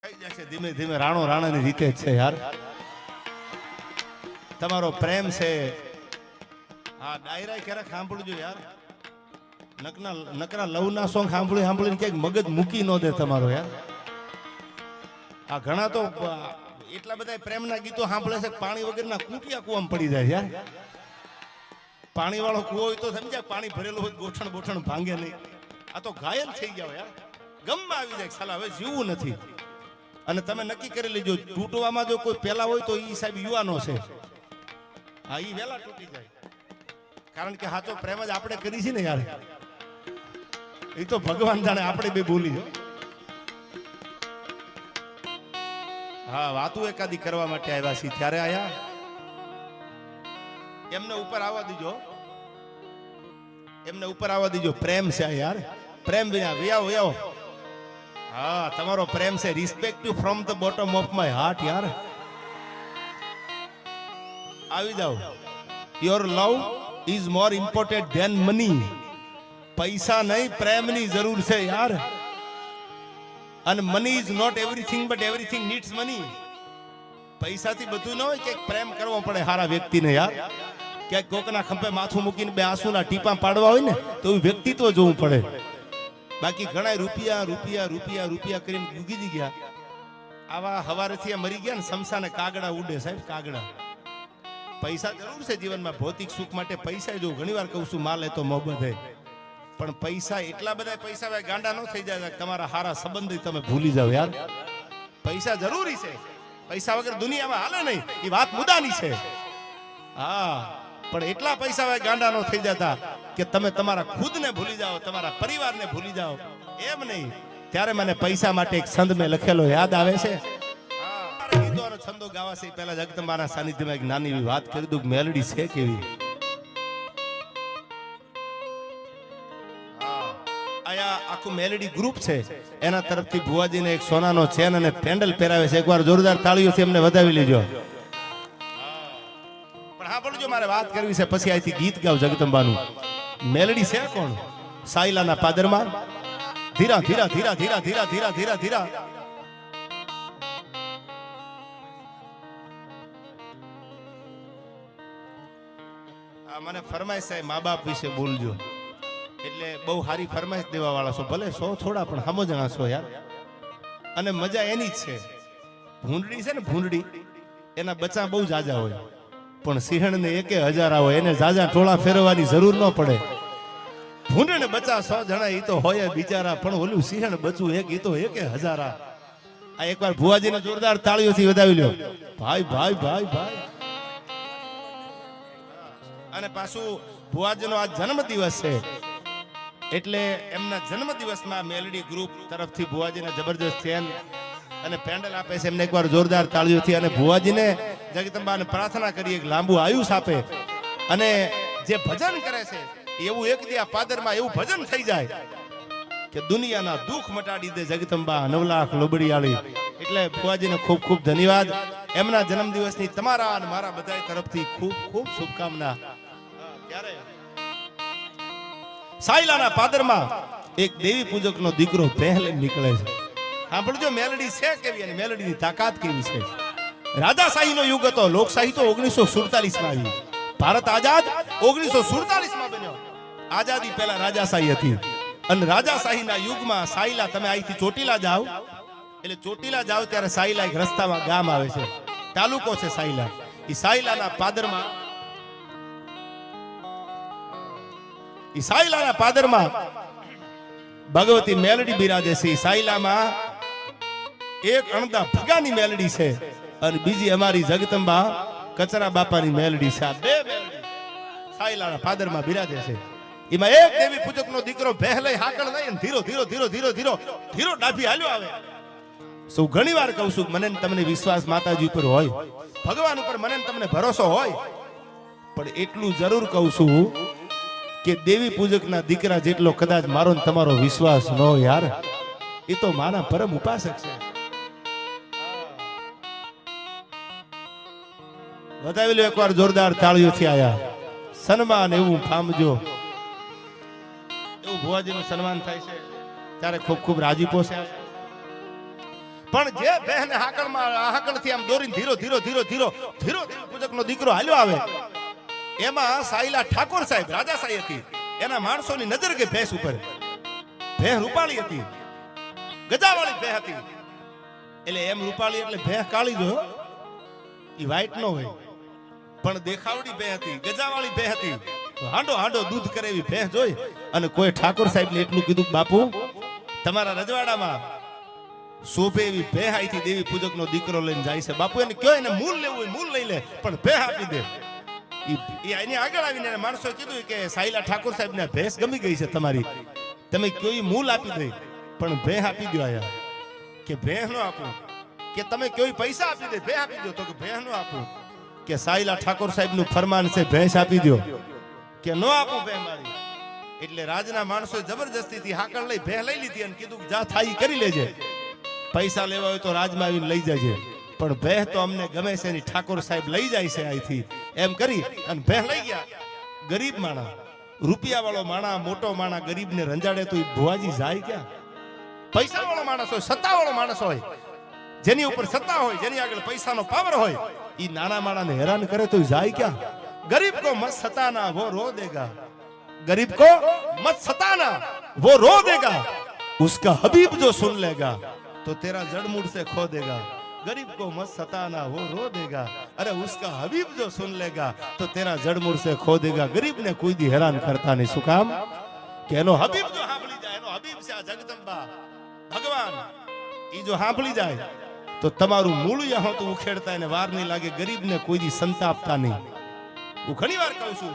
ધીમે ધીમે રાણો રાણાની રીતે જ છે યાર. તમારો પ્રેમ છે. હા, ડાયરા ક્યારેક સાંભળજો યાર. નકરા લવના સોંગ સાંભળીને ક્યાંક મગજ મૂકી ન દે તમારો યાર. આ ઘણા તો એટલા બધા પ્રેમના ગીતો સાંભળે છે પાણી વગરના કૂટિયા કૂવામાં પડી જાય યાર. પાણી વાળો કૂવો હોય તો સમજ્યા, પાણી ભરેલું હોય ગોઠણ બોઠણ ભાંગે નહીં. આ તો ઘાયલ થઈ ગયા યાર, ગમમાં આવી જાય સાલા, હવે જીવવું નથી. અને તમે નક્કી કરી લેજો, તૂટવામાં જો કોઈ પેલા હોય તો ઈ સાહેબ યુવાનો છે. હા, ઈ વેલા તૂટી જાય, કારણ કે સાચો પ્રેમ જ આપણે કરી છે ને યાર. એ તો ભગવાન જાણે, આપણે બે બોલી જો. હા, વાતું એકાદી કરવા માટે આવ્યા છીએ ત્યારે આયા. એમને ઉપર આવવા દીજો, એમને ઉપર આવવા દીજો. પ્રેમ છે યાર, પ્રેમ વિના વ્યાવ વ્યાવ. હા, તમારો પ્રેમ છે. Respect you from the bottom of my heart યાર. આવી જાઓ. Your love is more important than money. પૈસા નહીં, પ્રેમની જરૂર છે યાર. અને money is not everything but everything needs money. પૈસાથી બધું ન હોય, કે પ્રેમ કરવો પડે સારા વ્યક્તિને યાર. ક્યાંક કોકના ખંભે માથું મૂકીને બે આંસુના ટીપા પાડવા હોય ને તો એવું વ્યક્તિત્વ જોવું પડે. બાકી ઘણા રૂપિયા રૂપિયા રૂપિયા રૂપિયા કરીને ડૂબી ગયા. આવા હવારેથી મરી ગયા ને સમસાને કાગડા ઉડે સાહેબ, કાગડા. પૈસા જરૂર છે જીવનમાં, ભૌતિક સુખ માટે પૈસા. જો ઘણી વાર કહું છું, માલ એ તો મોહબ્બત હે. પણ પૈસા, એટલા બધા પૈસા ગાંડા ન થઈ જાય તમારા હારા સંબંધી તમે ભૂલી જાવ યાર. પૈસા જરૂરી છે, પૈસા વગર દુનિયામાં હાલે નહીં, એ વાત મુદ્દાની છે. હા, પણ એટલા પૈસા ગાંડા નો થઈ જતા કે તમે તમારા ખુદને ભૂલી જાઓ, તમારા પરિવારને ભૂલી જાઓ. એમ નહીં. ત્યારે મને પૈસા માટે એક છંદ મેં લખેલો યાદ આવે છે. ગીતોનો છંદો ગાવા છે પહેલા જગદંબાના સાનિધ્યમાં એક નાની એવી વાત કરી દઉં. મેલડી છે કેવી. આયા આખું મેલડી ગ્રુપ છે, એના તરફથી ભુવાજીને એક સોનાનો ચેન અને પેન્ડલ પહેરાવે છે. એકવાર જોરદાર તાળીઓથી એમને વધાવી લેજો. મારે વાત કરવી છે, પછી અહીંથી ગીત ગાવ જગદંબાનું. મેલડી છે કોણ? સાયલાના પાદરમાં ધીરા ધીરા ધીરા ધીરા ધીરા ધીરા ધીરા ધીરા. આ મને ફરમાઈશ છે, મા બાપ વિશે બોલજો. એટલે બહુ સારી ફરમાઈશ દેવા વાળા છો, ભલે 100 થોડા પણ સમજણા છો યાર. અને મજા એની જ છે. ભૂંડડી છે ને, ભૂંડડી, એના બચ્ચા બહુ જાજા હોય, પણ સિંહણને 1000 હોય, એને જાજા ટોળા ફેરવવાની જરૂર ન પડે. ભૂંડને બચ્ચા 100 જણા એ તો હોય બિચારા, પણ ઓલું સિંહણ બચ્ચું એક, એ તો 1000. આ એકવાર ભુવાજીને જોરદાર તાળીઓથી વધાવી લ્યો. ભાઈ ભાઈ ભાઈ ભાઈ. અને પાછું ભુવાજીનો આ જન્મ દિવસ છે, એટલે એમના જન્મ દિવસમાં મેલડી ગ્રુપ તરફથી ભુવાજીને જબરજસ્ત ચેન અને પેન્ડલ આપે છે. એમને એકવાર જોરદાર તાળીઓથી. અને ભુવાજીને જગદંબાને પ્રાર્થના કરીએ કે લાંબુ આયુષ આપે. અને જે ભજન કરે છે એવું એક દી આ પાદરમાં એવું ભજન થઈ જાય કે દુનિયાના દુઃખ મટાડી દે જગદંબા 9 લાખ લોબડીયાળી. એટલે ભુવાજીને ખૂબ ખૂબ ધન્યવાદ. એમના જન્મદિવસની તમારા અને મારા બધા તરફથી ખૂબ ખૂબ શુભકામના. ત્યારે સાયલાના પાદરમાં એક દેવી પૂજકનો દીકરો પહેલે નીકળે છે. સાંભળજો, મેલડી છે કેવી અને મેલડીની તાકાત કેવી છે. રાજાશાહીનો યુગ હતો, લોકશાહી તો 1947 માં આવી. ભારત આઝાદ 1947 માં બન્યો. આઝાદી પહેલા રાજાશાહી હતી. અને રાજાશાહીના યુગમાં સાયલા, તમે અહીંથી ચોટીલા જાઓ, એટલે ચોટીલા જાઓ ત્યારે સાયલા એક રસ્તામાં ગામ આવે છે, તાલુકો છે સાયલા. એ સાયલાના પાદરમાં ભગવતી મેલડી બિરાજે છે. સાયલામાં એક અણદા ભગાની મેલડી છે અને બીજી અમારી જગદંબા કચરા બાપાની મેલડી છે. આ બે મેલડી સાયલાના પાદરમાં બિરાજે છે. એમાં એક દેવી પૂજકનો દીકરો પહેલે હાકળ લઈ ધીરો ધીરો ધીરો ધીરો ધીરો ધીરો ડાભી હાલ્યો આવે. સૌ ઘણી વાર કહું છું, મને તમને વિશ્વાસ માતાજી ઉપર હોય, ભગવાન ઉપર મને તમને ભરોસો હોય, પણ એટલું જરૂર કહું છું કે દેવી પૂજકના દીકરા જેટલો કદાચ મારો ને તમારો વિશ્વાસ ન હોય યાર, એ તો મારા પરમ ઉપાસક છે. વધાવી લો એકવાર જોરદાર તાળીઓથી. આયા સન્માન એવું પામજો. એવું ભુવાજીનું સન્માન થાય છે ત્યારે ખૂબ ખૂબ રાજીપો છે. પણ જે બહેને હાકળથી આમ દોરીને ધીરો ધીરો ધીરો ધીરો ધીરો ધીરો પૂજકનો દીકરો હાલ્યો આવે, એમાં સાયલા ઠાકોર સાહેબ રાજાશાહી હતી, એના માણસોની નજર ગઈ ભેંસ ઉપર. ભેંસ રૂપાળી હતી, ગજાવાળી ભેંસ હતી. એટલે એમ રૂપાળી એટલે ભેંસ કાળી જો, ઈ વ્હાઈટ નો હોય, પણ દેખાવડી ભેંસ હતી, ગજાવાળી ભેંસ હતી. હાંડો હાંડો દૂધ કરે એવી ભેંસ જોઈ અને કોઈ ઠાકોર સાહેબ ને એટલું કીધું, બાપુ તમારા રજવાડામાં શોભે એવી ભેંસ આઈથી દેવી પૂજક નો દીકરો લઈને જાય છે. બાપુ એને કયો એને મૂલ લેવું હોય મૂલ લઈ લે, પણ ભેંસ આપી દે. એની આગળ આવીને માણસોએ કીધું કે સાયલા ઠાકોર સાહેબ ને ભેંસ ગમી ગઈ છે તમારી, તમે કયો મૂલ આપી દે, પણ ભેંસ આપી દો. આયા કે ભેંસ નો આપું, કે તમે કયો પૈસા આપી દે, ભેંસ આપી દો. તો કે ભેંસ નો આપું. કે સાયલા ઠાકોર સાહેબ નું ફરમાન છે ભેંસ આપી દો, કે નો આપું ભેંસ મારી. એટલે રાજના માણસોએ જબરજસ્તીથી હાકળ લઈ ભેંસ લઈ લીધી અને કીધું જા થાય કરી લેજે, પૈસા લેવા હોય તો રાજમાં આવીને લઈ જજે, પણ ભેંસ તો અમને ગમે છે ની ઠાકોર સાહેબ લઈ જાય છે અહીંથી. એમ કરી અને ભેંસ લઈ ગયા. ગરીબ માણા, રૂપિયા વાળો માણા, મોટો માણા ગરીબને રંજાડે તો એ ભુવાજી જાય ક્યાં? પૈસા વાળો માણસ હોય, સત્તા વાળો માણસ હોય, જેની ઉપર સત્તા હોય, જેની આગળ પૈસાનો પાવર હોય, એ નાના માણાને હેરાન કરે તો જાય ક્યાં? गरीब को मत सताना वो रो देगा, गरीब को मत सताना वो रो देगा, उसका हबीब जो सुन लेगा तो तेरा जड़ मूड से खो देगा. गरीब को मत सताना वो रो देगा, अरे उसका हबीब जो सुन लेगा तो तेरा जड़ मूड से खो देगा. गरीब ने कोई दी हैरान करता नहीं. શું કામ? કે એનો હબીબ જો સાંભળી જાય, એનો હબીબ છે આ જગદંબા ભગવાન, ઈ જો સાંભળી જાય તો તમારું મૂળિયા હો તો ઉખેડતા એને વાર નહીં લાગે. ગરીબને કોઈ દી સંતાપતા નહીં. હું ઘણી વાર કહું છું,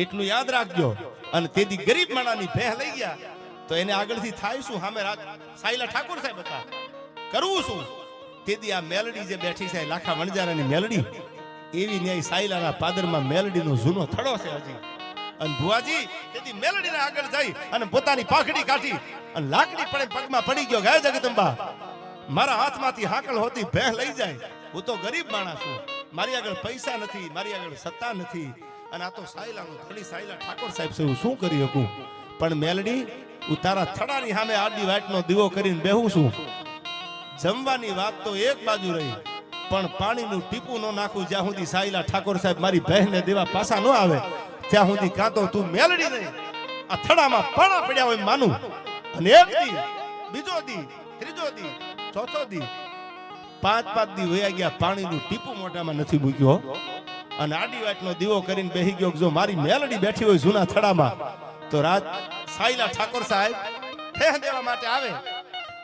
એટલું યાદ રાખજો. અને તેથી ગરીબ માણાની ભેંસ લઈ ગયા તો એને આગળથી થાય શું? સામે સાયલા ઠાકોર સાહેબ હતા, કરવું શું? તેથી આ મેલડી જે બેઠી છે લાખા વણજારાની મેલડી, એવી ન્યાય સાયલાના પાદરમાં મેલડીનો જૂનો થડો છે હજી. અને ભુવાજી તેથી મેલડીના આગળ જઈ અને પોતાની પાખડી કાઢી અને લાકડી પડે પગમાં પડી ગયો, ગાય જગદંબા મારા હાથમાંથી હાકળ હોતી ભેંસ લઈ જાય. હું તો ગરીબ માણસ છું, મારી આગળ પૈસા નથી, મારી આગળ સત્તા નથી, અને આ તો સાયલાનું થડી સાયલા ઠાકોર સાહેબ છે, હું શું કરી શકું? પણ મેલડી હું તારા થડાની સામે આડી વાટનો દીવો કરીને બેહું છું. જમવાની વાત તો એક બાજુ રહી, પણ પાણીનું ટીપું ન નાખું જ્યાં સુધી સાયલા ઠાકોર સાહેબ મારી બહેનને દેવા પાછા ન આવે ત્યાં સુધી કાં તો તું મેલડી નહીં, આ થડામાં પાણા પડ્યા હોય માનું. અને એક દી, બીજો દી, ત્રીજો દી, ચોથો દી, 5 દી વયા ગયા, પાણીનું ટીપું મોઢામાં નથી મૂક્યો. અને આડી વાટનો દીવો કરીને બેહી ગયો. જો મારી મેલડી બેઠી હોય જૂના થડામાં તો રાત સાયલા ઠાકોર સાહેબ ફેહ દેવા માટે આવે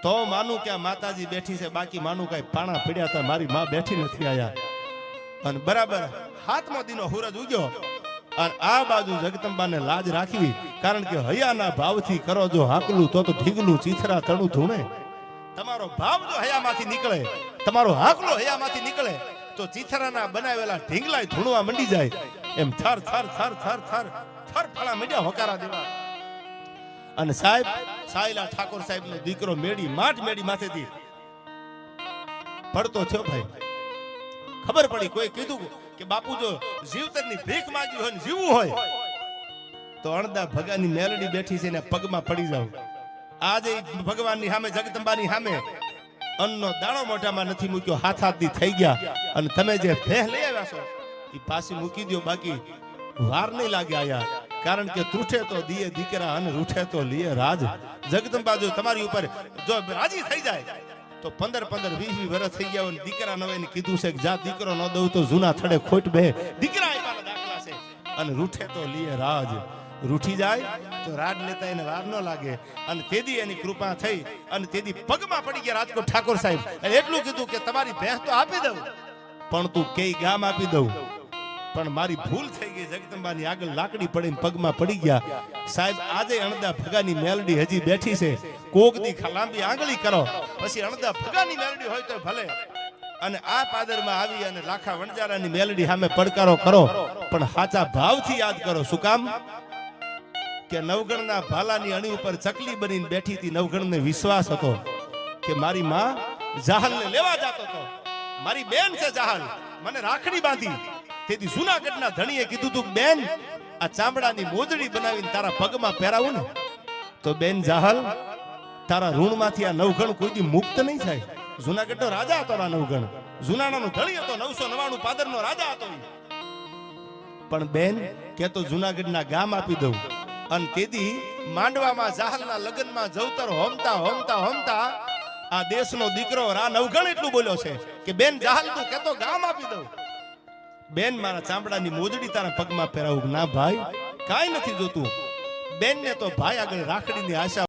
તો માનું કે આ માતાજી બેઠી છે, બાકી માનું કઈ પાણા પડ્યા હતા, મારી માં બેઠી નથી આયા. અને બરાબર 7મો દીનો સૂરજ ઉગ્યો અને આ બાજુ જગદંબાને લાજ રાખવી, કારણ કે હયાના ભાવથી કરો જો હાકલું તો ઢીગલું ચીથરા તણું ધૂણે. તમારો ભાવ જો હયામાંથી નીકળે, તમારો હાકલો હયામાંથી નીકળે તો ચીથરાના બનાવેલા ઢીંગલાય ધૂણવા મંડી જાય. એમ થર થર થર થર થર થર ફળા મંડ્યા હોકારા દેવા. અને સાહેબ સાયલા ઠાકોર સાહેબ નો દીકરો મેડી માથેથી પડતો થયો. ભાઈ ખબર પડી, કોઈ કીધું કે બાપુ જો જીવતરની ભીખ માંગી હોય ને જીવવું હોય તો અણદા ભગાની મેલડી બેઠી છે ને પગમાં પડી જાવ. આજે ભગવાનની સામે, જગદંબાની સામે અન્નનો દાણો મોઢામાં નથી મૂક્યો, હાથાથી થઈ ગયા. અને તમે જે ભેહ લઈ આવ્યા છો એ પાછી મૂકી દો, બાકી વાર નહીં લાગે આયા. કારણ કે તૂઠે તો દીએ દીકરા અને રૂઠે તો લીએ રાજ. જગદંબા જો તમારી ઉપર જો રાજી થઈ જાય તો 15-20 વર્ષ થઈ ગયા હોય, દીકરા નવે ને કીધું છે કે જા દીકરો ન દઉં તો જૂના થડે ખોટ બે, દીકરા આપ્યાના દાખલા છે. અને રૂઠે તો લીએ રાજ, રૂઠી જાય તો રાજ લેતા એને વાર ન લાગે. અને તેદી એની કૃપા થઈ અને તેદી પગમાં પડી ગયા રાજકોટ ઠાકોર સાહેબ. અને એટલું કીધું કે તમારી ભેંસ તો આપી દઉં, પણ તું કઈ ગામ આપી દઉં, પણ મારી ભૂલ થઈ ગઈ. જગદંબાની આગળ લાકડી પડીને પગમાં પડી ગયા. સાહેબ આજે અણદા ભગાની મેલડી હજી બેઠી છે, કોક દી લાંબી આંગળી કરો પછી અણદા ભગાની મેલડી હોય તો ભલે. અને આ પાદરમાં આવી અને લાખા વણજારાની મેલડી સામે પડકારો કરો, પણ સાચા ભાવથી યાદ કરો. શું કામ? કે નવગણના ભાલાની અણી ઉપર ચકલી બનીને બેઠી હતી. નવગણને વિશ્વાસ હતો કે મારી માં જાહલને લેવા જતો હતો, મારી બેન છે જાહલ, મને રાખડી બાંધી. તેથી જૂનાગઢના ધણીએ કીધું તું બેન આ ચામડાની મોજડી બનાવીને તારા પગમાં પહેરાવું ને. તો બેન જાહલ તારા ઋણમાંથી આ નવઘણ કોઈ દી મુક્ત નહીં થાય. જુનાગઢનો રાજા હતો આ નવઘણ, જુનાણાનો ધણી હતો, 999 પાદરનો રાજા હતો ઈ. પણ બેન કે તો જુનાગઢના ગામ આપી દઉં. અને તેથી માંડવામાં જાહલના લગ્નમાં જવતર હોમતા હોમતા હોમતા આ દેશનો દીકરો રા નવઘણ એટલું બોલ્યો છે કે બેન જાહલ તું કે તો ગામ આપી દઉં. બેન મારા ચામડાની મોજડી તારા પગમાં પહેરાવું. ના ભાઈ કાંઈ નથી જોતું. બેન ને તો ભાઈ આગળ રાખડીની આશા